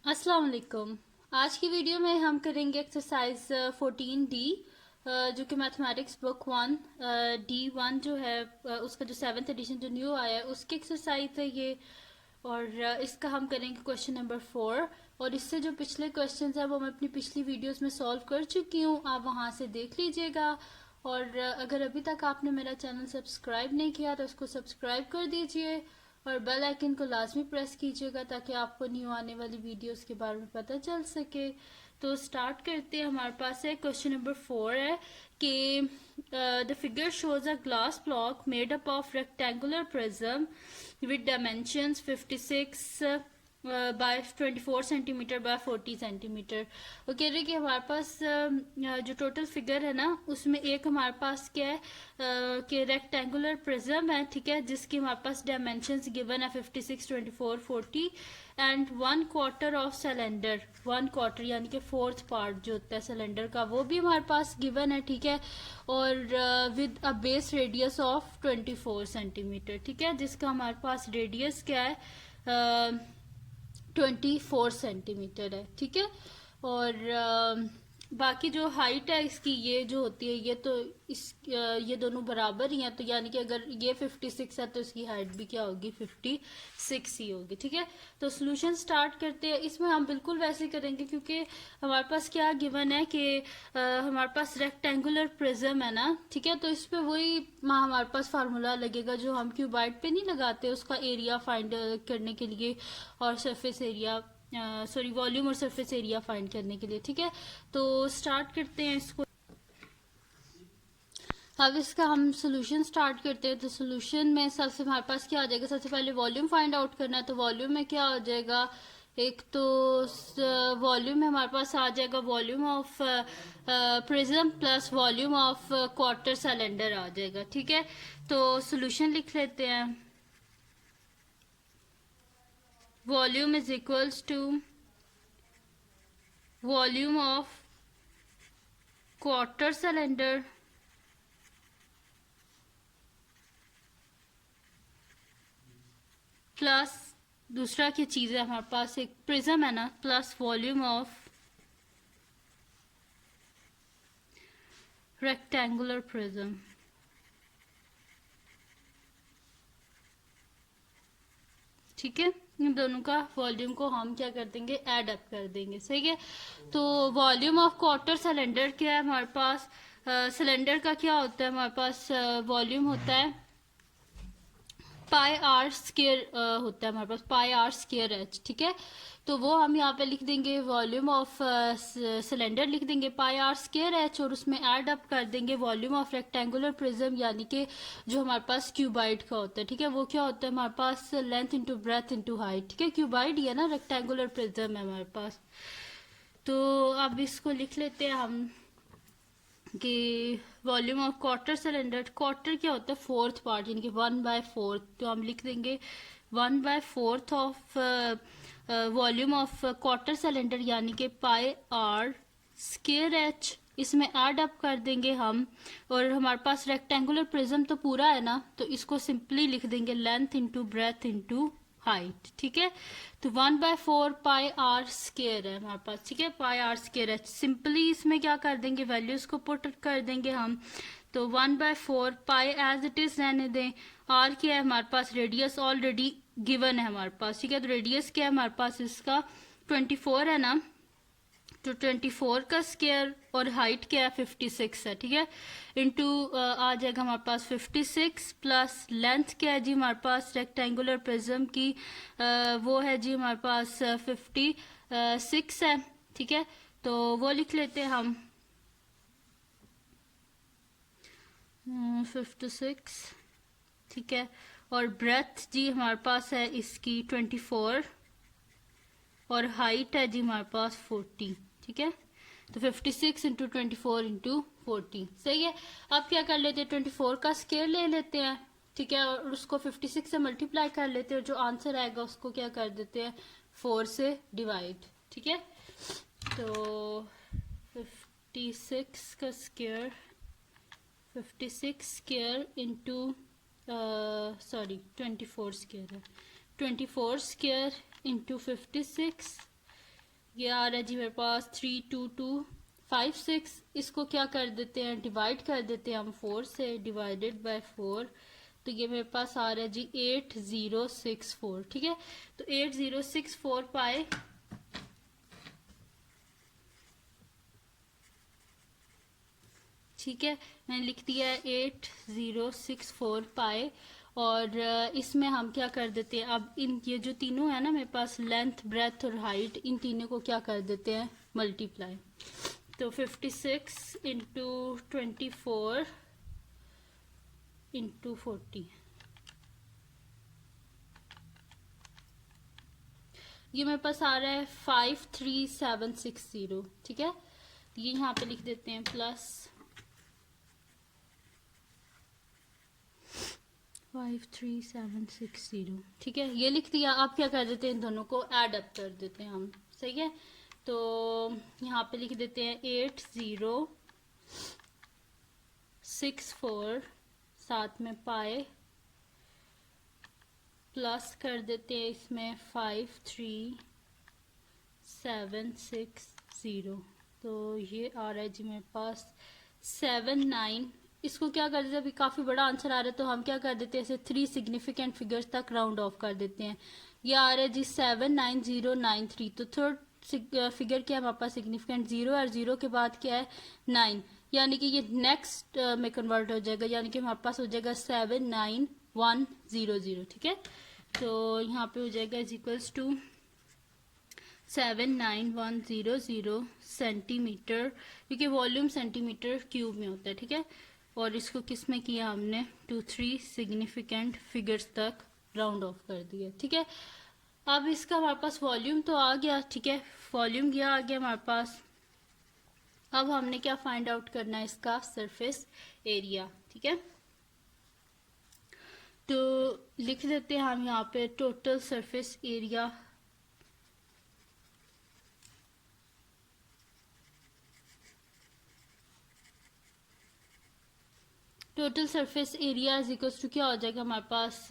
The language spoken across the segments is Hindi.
अस्सलाम वालेकुम। आज की वीडियो में हम करेंगे एक्सरसाइज 14D, जो कि मैथमेटिक्स बुक 1 D1 जो है, उसका जो 7th एडिशन जो न्यू आया है उसकी एक्सरसाइज है ये। और इसका हम करेंगे क्वेश्चन नंबर 4। और इससे जो पिछले क्वेश्चंस हैं वो मैं अपनी पिछली वीडियोस में सॉल्व कर चुकी हूँ, आप वहाँ से देख लीजिएगा। और अगर अभी तक आपने मेरा चैनल सब्सक्राइब नहीं किया तो उसको सब्सक्राइब कर दीजिए और बेल आइकन को लाजमी प्रेस कीजिएगा ताकि आपको न्यू आने वाली वीडियोस के बारे में पता चल सके। तो स्टार्ट करते हैं। हमारे पास है क्वेश्चन नंबर 4 है कि the figure shows a glass block made up of rectangular prism with dimensions 56 by 24 centimetre by 40 centimetre. वो कह रहे कि हमारे पास जो टोटल फिगर है ना उसमें एक हमारे पास क्या है कि रेक्टेंगुलर प्रिज्म है, ठीक है, जिसकी हमारे पास डायमेंशंस गिवन है 56, 24, 40 एंड 1/4 ऑफ सिलेंडर। 1/4 यानी कि फोर्थ पार्ट जो होता है सिलेंडर का वो भी हमारे पास गिवन है, ठीक है। और with a base radius of 24 centimetre, ठीक है, जिसका हमारे पास रेडियस क्या है 24 सेंटीमीटर है, ठीक है। और बाकी जो हाइट है इसकी ये जो होती है ये तो ये दोनों बराबर ही हैं, तो यानी कि अगर ये 56 है तो इसकी हाइट भी क्या होगी 56 ही होगी, ठीक है। तो सोल्यूशन स्टार्ट करते हैं। इसमें हम बिल्कुल वैसे करेंगे क्योंकि हमारे पास क्या गिवन है कि हमारे पास रेक्टेंगुलर प्रिज्म है ना, ठीक है। तो इस पे वही हमारे पास फार्मूला लगेगा जो हम क्यूबाइड पे नहीं लगाते, उसका एरिया फाइंड करने के लिए और सरफेस एरिया सॉरी वॉल्यूम और सरफेस एरिया फाइंड करने के लिए, ठीक है। तो स्टार्ट करते हैं इसको। अब इसका हम सोल्यूशन स्टार्ट करते हैं। तो सोल्यूशन में सबसे हमारे पास क्या आ जाएगा, सबसे पहले वॉल्यूम फाइंड आउट करना है। तो वॉल्यूम में क्या आ जाएगा, एक तो वॉल्यूम में हमारे पास आ जाएगा volume of prism plus volume of quarter cylinder आ जाएगा, ठीक है। तो सोल्यूशन लिख लेते हैं। Volume is equals to volume of quarter cylinder plus दूसरा क्या चीज है हमारे पास, एक प्रिज्म है ना, plus volume of rectangular prism, ठीक है। इन दोनों का वॉल्यूम को हम क्या कर देंगे, ऐड अप कर देंगे, सही है। तो वॉल्यूम ऑफ क्वार्टर सिलेंडर क्या है हमारे पास, सिलेंडर का क्या होता है हमारे पास, वॉल्यूम होता है पाई आर स्केयर होता है हमारे पास, पाई आर स्केयर एच, ठीक है। तो वो हम यहाँ पे लिख देंगे वॉल्यूम ऑफ सिलेंडर लिख देंगे पाई आर स्केयर एच और उसमें ऐड अप कर देंगे वॉल्यूम ऑफ रेक्टेंगुलर प्रिज्म यानी कि जो हमारे पास क्यूबाइड का होता है, ठीक है। वो क्या होता है हमारे पास, length into breadth into height, ठीक है। क्यूबाइड ही है ना, रेक्टेंगुलर प्रिज्म है हमारे पास। तो अब इसको लिख लेते हैं हम कि volume of quarter cylinder, quarter क्या होता है फोर्थ पार्ट यानी कि 1/4, तो हम लिख देंगे 1/4 of volume of quarter cylinder यानी कि पाई आर स्केयर एच, इसमें ऐड अप कर देंगे हम। और हमारे पास रेक्टेंगुलर प्रिज्म तो पूरा है ना, तो इसको सिंपली लिख देंगे length into breadth into height, ठीक है। तो 1/4 पाई आर स्केयर है हमारे पास, ठीक है, पाई आर स्केयर है। सिंपली इसमें क्या कर देंगे, वैल्यूज को पुट कर देंगे हम। तो 1/4 पाई एज इट इज रहने दें। आर क्या है हमारे पास, रेडियस ऑलरेडी गिवन है हमारे पास, ठीक है। तो रेडियस क्या है हमारे पास, इसका 24 है ना, तो 24 का स्केयर और हाइट क्या है 56 है, ठीक है। इंटू आ जाएगा हमारे पास 56 प्लस लेंथ क्या है जी हमारे पास रेक्टेंगुलर प्रिज्म की, वो है जी हमारे पास 56 है, ठीक है। तो वो लिख लेते हैं हम 56, ठीक है। और ब्रेथ जी हमारे पास है इसकी 24 और हाइट है जी हमारे पास 40, ठीक है। तो 56 इंटू 24 इंटू 40, सही है। अब क्या कर लेते हैं, 24 का स्केयर ले लेते हैं, ठीक है, और उसको 56 से मल्टीप्लाई कर लेते हैं, जो आंसर आएगा उसको क्या कर देते हैं 4 से डिवाइड, ठीक है। तो 56 का square 56 square into sorry 24 square है, 24 स्केयर इंटू 56 ये आ रहा है जी मेरे पास 32256। इसको क्या कर देते हैं, डिवाइड कर देते हैं हम 4 से, डिवाइडेड बाय 4। तो ये मेरे पास आ रहा है जी 8064। ठीक है, तो 8064 पाए ठीक है, मैंने लिख दिया है 8064 पाए। और इसमें हम क्या कर देते हैं, अब इन ये जो तीनों है ना मेरे पास, लेंथ ब्रेथ और हाइट, इन तीनों को क्या कर देते हैं, मल्टीप्लाई। तो 56 इंटू 24 इंटू 40, ये मेरे पास आ रहा है 53760। ठीक है, ये यहाँ पे लिख देते हैं प्लस 53760। ठीक है, ये लिख दिया। आप क्या कर देते हैं, इन दोनों को ऐड अप कर देते हैं हम। सही है, तो यहाँ पे लिख देते हैं 8064, साथ में पाए, प्लस कर देते हैं इसमें 53760। तो ये आ रहा है जी मेरे पास 79। इसको क्या कर देते हैं, अभी काफ़ी बड़ा आंसर आ रहा है तो हम क्या कर देते हैं, इसे 3 सिग्निफिकेंट फिगर्स तक राउंड ऑफ कर देते हैं। ये आ रहा है जी 79093। तो थर्ड फिगर क्या है हमारे पास, सिग्निफिकेंट 0 और 0 के बाद क्या है 9, यानी कि ये नेक्स्ट में कन्वर्ट हो जाएगा, यानी कि हमारे पास हो जाएगा 79100। ठीक है, तो यहाँ पे हो जाएगा इज इक्वल्स टू 79100 सेंटीमीटर, क्योंकि वॉल्यूम सेंटीमीटर क्यूब में होता है। ठीक है, और इसको किस में किया हमने, 2-3 सिग्निफिकेंट फिगर्स तक राउंड ऑफ कर दिया। ठीक है, अब इसका हमारे पास वॉल्यूम तो आ गया। ठीक है, वॉल्यूम गया आ गया हमारे पास। अब हमने क्या फाइंड आउट करना है, इसका सरफेस एरिया। ठीक है, तो लिख देते हैं हम यहाँ पे total surface area. Total surface area is equals to क्या हो जाएगा हमारे पास,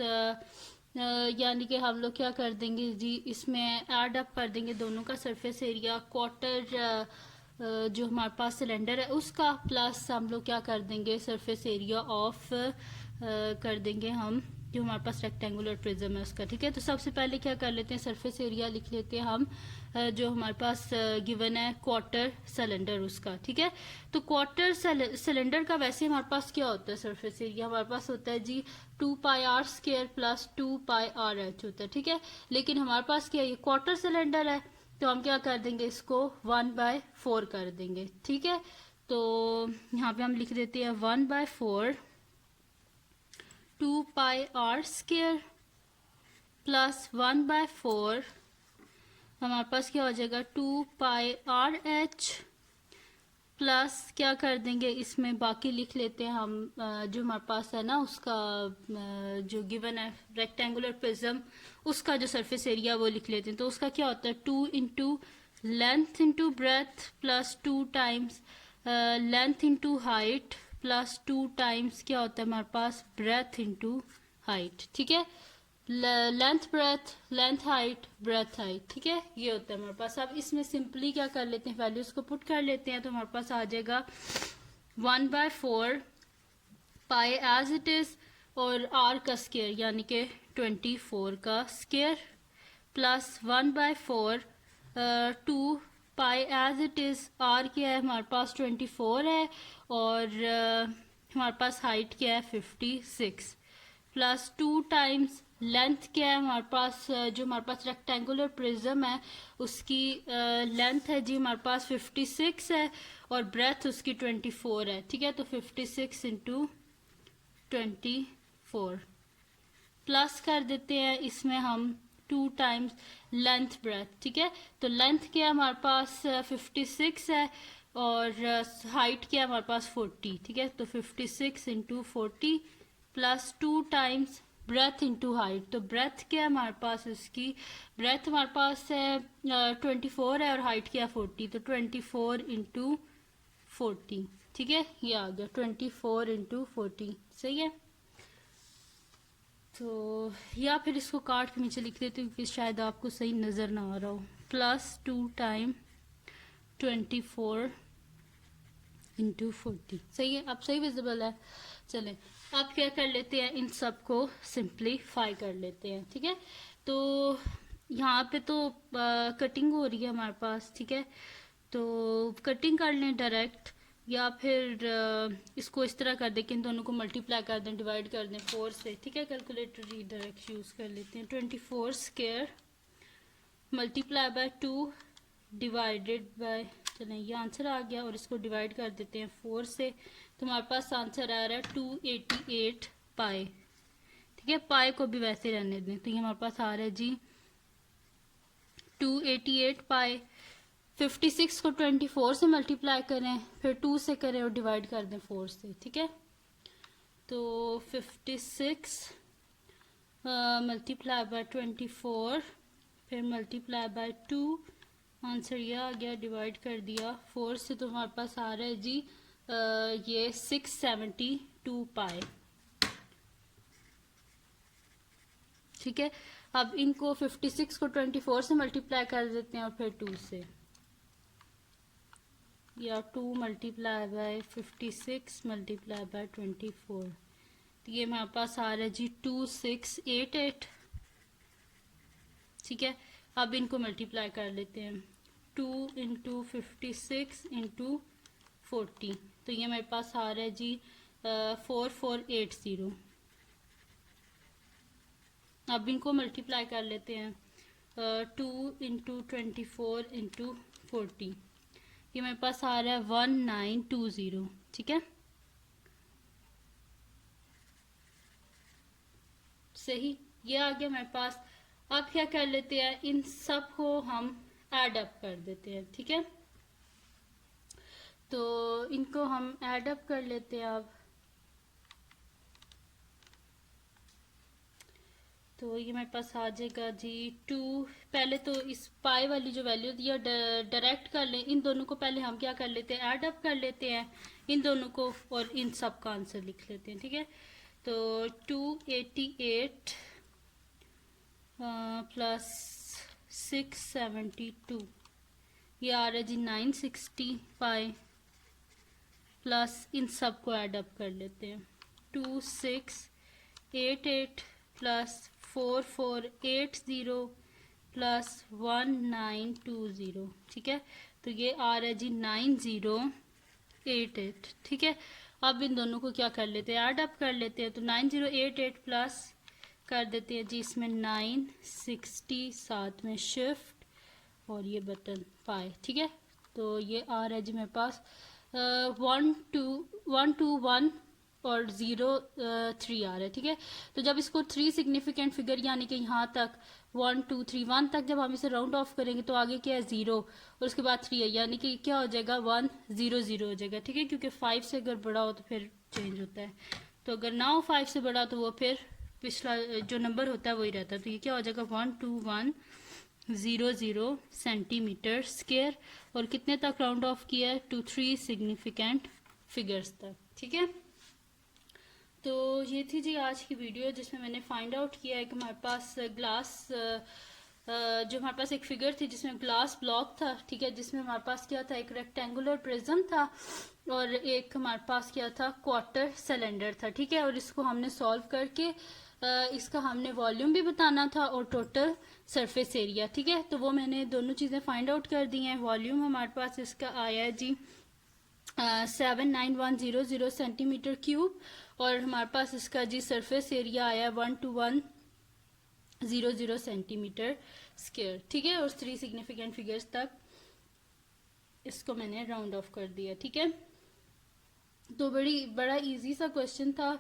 यानी कि हम लोग क्या कर देंगे जी, इसमें ऐड अप कर देंगे दोनों का सरफेस एरिया, क्वार्टर जो हमारे पास सिलेंडर है उसका, प्लस हम लोग क्या कर देंगे, सरफेस एरिया ऑफ कर देंगे हम जो हमारे पास रेक्टेंगुलर प्रिज्म है उसका। ठीक है, तो सबसे पहले क्या कर लेते हैं, सरफेस एरिया लिख लेते हैं हम जो हमारे पास गिवन है क्वार्टर सिलेंडर उसका। ठीक है, तो क्वार्टर सिलेंडर का वैसे हमारे पास क्या होता है, सरफेस एरिया हमारे पास होता है जी 2πr² प्लस 2πrh होता है। ठीक है, लेकिन हमारे पास क्या है, ये क्वार्टर सिलेंडर है तो हम क्या कर देंगे, इसको 1/4 कर देंगे। ठीक है, तो यहाँ पे हम लिख देते हैं 1/4 2πr² प्लस 1/4 हमारे पास क्या हो जाएगा 2πrh प्लस क्या कर देंगे, इसमें बाकी लिख लेते हैं हम जो हमारे पास है ना उसका जो गिवन है रेक्टेंगुलर प्रिज्म, उसका जो सरफेस एरिया वो लिख लेते हैं। तो उसका क्या होता है 2 into length into breath plus 2 times length into height plus 2 times क्या होता है हमारे पास ब्रेथ इंटू हाइट। ठीक है, length breadth, length height, breadth height. ठीक है, ये होता है हमारे पास। अब इसमें सिंपली क्या कर लेते हैं, वैल्यूज को पुट कर लेते हैं, तो हमारे पास आ जाएगा 1/4 पाई एज इट इज और आर का स्केयर यानी कि 24 का square plus 1/4 2 pi as it is, R क्या है हमारे पास 24 है और हमारे पास हाइट क्या है 56 प्लस 2 टाइम्स लेंथ क्या है हमारे पास, जो हमारे पास रेक्टेंगुलर प्रिज्म है उसकी लेंथ है जी हमारे पास 56 है और ब्रेथ उसकी 24 है। ठीक है, तो 56 इंटू 24 प्लस कर देते हैं इसमें हम 2 टाइम्स लेंथ ब्रेथ। ठीक है, तो लेंथ क्या है हमारे पास 56 है और हाइट क्या है हमारे पास 40। ठीक है, तो 56 into 40 plus 2 times breath into height. तो ब्रेथ क्या है हमारे पास, उसकी ब्रेथ हमारे पास है 24 है और हाइट क्या है 40, तो 24 इंटू 40। ठीक है, ये आ गया 24 इंटू 40। सही है, तो या फिर इसको काट के नीचे लिख देती हूँ क्योंकि शायद आपको सही नज़र ना आ रहा हो। Plus 2 time 24 into 40। सही है, अब सही विजिबल है। चलें अब क्या कर लेते हैं, इन सब को सिंप्लीफाई कर लेते हैं। ठीक है, तो यहाँ पे तो कटिंग हो रही है हमारे पास। ठीक है, तो कटिंग कर लें डायरेक्ट, या फिर इसको इस तरह कर दें कि इन दोनों को मल्टीप्लाई कर दें, डिवाइड कर दें 4 से। ठीक है, कैलकुलेटर ही डायरेक्ट यूज़ कर लेते हैं। 24 square multiply by 2 divided by, चलें ये आंसर आ गया, और इसको डिवाइड कर देते हैं 4 से, तो हमारे पास आंसर आ रहा है 288 पाई। ठीक है, पाई को भी वैसे रहने दें, तो ये हमारे पास आ रहा है जी 288 पाई। 56 को 24 से मल्टीप्लाई करें, फिर 2 से करें और डिवाइड कर दें 4 से। ठीक है, तो 56 मल्टीप्लाई बाय 24 फिर मल्टीप्लाई बाय 2, आंसर ये आ गया, डिवाइड कर दिया 4 से, तो हमारे पास आ रहा है जी ये 672 पाई। ठीक है, अब इनको 56 को 24 से मल्टीप्लाई कर देते हैं और फिर 2 से, या 2 मल्टीप्लाई बाय 56 मल्टीप्लाई बाय 24, तो ये हमारे पास आ रहा है जी 2688। ठीक है, अब इनको मल्टीप्लाई कर लेते हैं, 2 इंटू 56 इंटू 40, तो ये मेरे पास आ रहा है जी 4480। अब इनको मल्टीप्लाई कर लेते हैं, 2 इंटू 24 इंटू 40, ये मेरे पास आ रहा है 1920। ठीक है, सही, ये आ गया मेरे पास। अब क्या कर लेते हैं, इन सब को हम ऐड अप कर देते हैं। ठीक है, तो इनको हम ऐड अप कर लेते हैं अब, तो ये मेरे पास आ जाएगा जी 2। पहले तो इस पाई वाली जो वैल्यू थी ये डायरेक्ट कर लें, इन दोनों को पहले हम क्या कर लेते हैं, ऐड अप कर लेते हैं इन दोनों को, और इन सब का आंसर लिख लेते हैं। ठीक है, तो 288 प्लस 672, ये आ रहा है जी 960 पाई, प्लस इन सब को ऐड अप कर लेते हैं, 2688 प्लस 4480 प्लस 1920। ठीक है, तो ये आ रहा है जी 9088। ठीक है, अब इन दोनों को क्या कर लेते हैं, ऐड अप कर लेते हैं, तो 9088 प्लस कर देते हैं जी इसमें 960, साथ में शिफ्ट और ये बटन पाई। ठीक है, तो ये आ रहा है जी मेरे पास 121 और 03 आ रहा है। ठीक है, तो जब इसको 3 सिग्निफिकेंट फिगर यानी कि यहाँ तक 1 2 3 1 तक जब हम इसे राउंड ऑफ करेंगे तो आगे क्या है 0 और उसके बाद 3 है, यानी कि क्या हो जाएगा 100 हो जाएगा। ठीक है, क्योंकि 5 से अगर बड़ा हो तो फिर चेंज होता है, तो अगर ना हो 5 से बड़ा तो वो फिर पिछला जो नंबर होता है वही रहता है, तो ये क्या हो जाएगा 12100 सेंटीमीटर स्क्वायर, और कितने तक राउंड ऑफ किया है, टू 3 सिग्निफिकेंट फिगर्स तक। ठीक है, तो ये थी जी आज की वीडियो जिसमें मैंने फाइंड आउट किया है कि हमारे पास ग्लास जो हमारे पास एक फिगर थी जिसमें ग्लास ब्लॉक था। ठीक है, जिसमें हमारे पास क्या था, एक रेक्टेंगुलर प्रिज्म था और एक हमारे पास क्या था, क्वार्टर सिलेंडर था। ठीक है, और इसको हमने सॉल्व करके इसका हमने वॉल्यूम भी बताना था और टोटल सरफेस एरिया। ठीक है, तो वो मैंने दोनों चीज़ें फाइंड आउट कर दी हैं। वॉल्यूम हमारे पास इसका आया है जी 79100 सेंटीमीटर क्यूब, और हमारे पास इसका जी सरफेस एरिया आया 12100 सेंटीमीटर स्क्वायर। ठीक है, और 3 सिग्निफिकेंट फिगर्स तक इसको मैंने राउंड ऑफ कर दिया। ठीक है, तो बड़ा इजी सा क्वेश्चन था।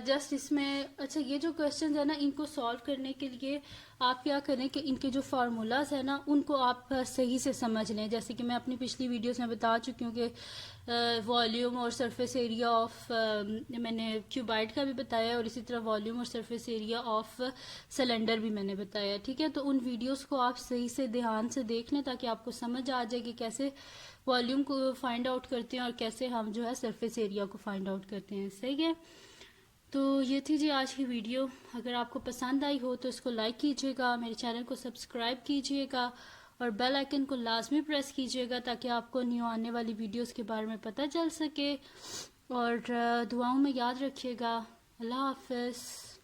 जस्ट इसमें अच्छा ये जो क्वेश्चन है ना, इनको सॉल्व करने के लिए आप क्या करें कि इनके जो फार्मूलाज है ना उनको आप सही से समझ लें। जैसे कि मैं अपनी पिछली वीडियोस में बता चुकी हूँ कि वॉल्यूम और सरफेस एरिया ऑफ मैंने क्यूबाइड का भी बताया और इसी तरह वॉल्यूम और सरफेस एरिया ऑफ सिलेंडर भी मैंने बताया। ठीक है, तो उन वीडियोस को आप सही से ध्यान से देख लें ताकि आपको समझ आ जाए कि कैसे वॉल्यूम को फाइंड आउट करते हैं और कैसे हम जो है सरफेस एरिया को फाइंड आउट करते हैं। सही है, तो ये थी जी आज की वीडियो। अगर आपको पसंद आई हो तो इसको लाइक कीजिएगा, मेरे चैनल को सब्सक्राइब कीजिएगा और बेल आइकन को लाजमी प्रेस कीजिएगा ताकि आपको न्यू आने वाली वीडियोस के बारे में पता चल सके। और दुआओं में याद रखिएगा। अल्लाह हाफ़िज़।